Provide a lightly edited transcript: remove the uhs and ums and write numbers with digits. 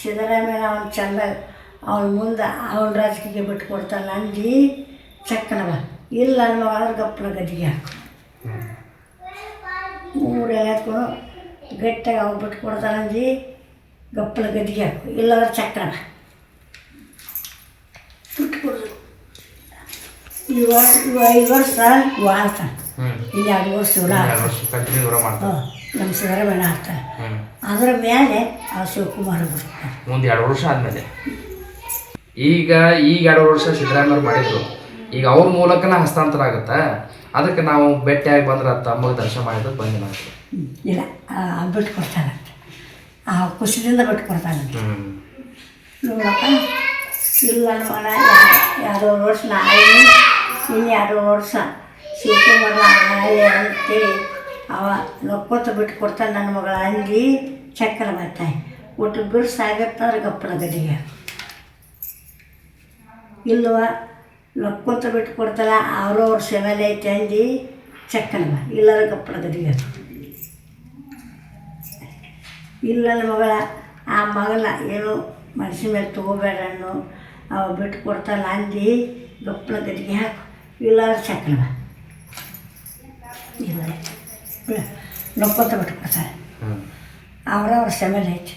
ಸಿದ್ದರಾಮಯ್ಯ ಅವ್ನು ಚಂದ ಅವ್ನ ಮುಂದೆ ಅವನ ರಾಜಕೀಯ ಬಿಟ್ಟು ಕೊಡ್ತಾನೆ ಅಂದು ಚಕ್ಕನವ ಇಲ್ಲ ಅನ್ನೋ ಆದ್ರೆ ಗಪ್ಪನ ಗದಿಗೆ ಹಾಕು ಮೂರು ಹಾಕೊಂಡು ಗಟ್ಟಿಯಾಗಿ ಅವ್ನು ಬಿಟ್ಟು ಕೊಡ್ತಾನೆ ಅಂದು ಗಪ್ಪನ ಗದಿಗೆ ಹಾಕು ಇಲ್ಲಾಂದ್ರೆ ಚಕ್ಕನವ ಬಿಟ್ಟು ಕೊಡೋದು ಇವ 5 ವರ್ಷ ಆಡ್ತಾನೆ ಇನ್ನು 2 ವರ್ಷ ನಮ್ಮ ಸಿದ್ದರಾಮಯ್ಯ ಆಡ್ತಾನೆ ಅದರ ಮೇಲೆ ಆ ಶಿವಕುಮಾರ ಬಿಡ್ತಾನೆ ಮುಂದೆ 2 ವರ್ಷ ಆದಮೇಲೆ ಈಗ 2 ವರ್ಷ ಸಿದ್ದರಾಮಯ್ಯ ಮಾಡಿದ್ರು ಈಗ ಅವ್ರ ಮೂಲಕನ ಹಸ್ತಾಂತರ ಆಗುತ್ತಾ ಅದಕ್ಕೆ ನಾವು ಭೇಟಿಯಾಗಿ ಬಂದ್ರೆ ತಮ್ಮಗೆ ದರ್ಶನ ಮಾಡಿದ್ರೆ ಬಂದಿಲ್ಲ ಇಲ್ಲ ಬಿಟ್ಟು ಕೊಡ್ತಾನಂತೆ ಆ ಖುಷಿದಿಂದ ಬಿಟ್ಟು ಕೊಡ್ತಾನಂತೆ ನೋಡಪ್ಪ ಇಲ್ಲ ನೋಡ 2 ವರ್ಷ ನಾಯಿ ಇನ್ನು 2 ವರ್ಷ ಶಿವಕುಮಾರ ನಾಯಿ ಅಂತೇಳಿ ಅವ ನಕ್ಕೋತ ಬಿಟ್ಟು ಕೊಡ್ತಾನೆ ನನ್ನ ಮಗಳ ಅಂದು ಚಕ್ಕನ ಬರ್ತಾನೆ ಒಟ್ಟು ಬಿಡು ಸಾಗತ್ತಂದ್ರೆ ಗಪ್ಪನ ಗದಿಗೆ ಇಲ್ಲವ ನಕ್ಕೋತ ಬಿಟ್ಟು ಕೊಡ್ತಾರ ಅವ್ರ ಸೆವೆಲ್ ಐತೆ ಅಂದು ಚಕ್ಕನ ಇಲ್ಲಾರ ಗಪ್ಪನ ಗದಿಗೆ ಇಲ್ಲ ನನ್ನ ಮಗಳ ಆ ಮಗನ ಏನು ಮನಸ್ಸಿನ ಮೇಲೆ ತೊಗೋಬೇಡ ಅನ್ನೋ ಅವ ಬಿಟ್ಟು ಕೊಡ್ತಾನೆ ಅಂದು ಗಪ್ಪನ ಗದಿಗೆ ಹಾಕು ಇಲ್ಲಾರ ಚಕ್ಕನ ಇಲ್ಲ ನಕ್ಕೋತ ಬಿಟ್ಟು ಕೊಡ್ತಾರೆ ಅವ್ರ ಸೆವೆಲ್ ಐತೆ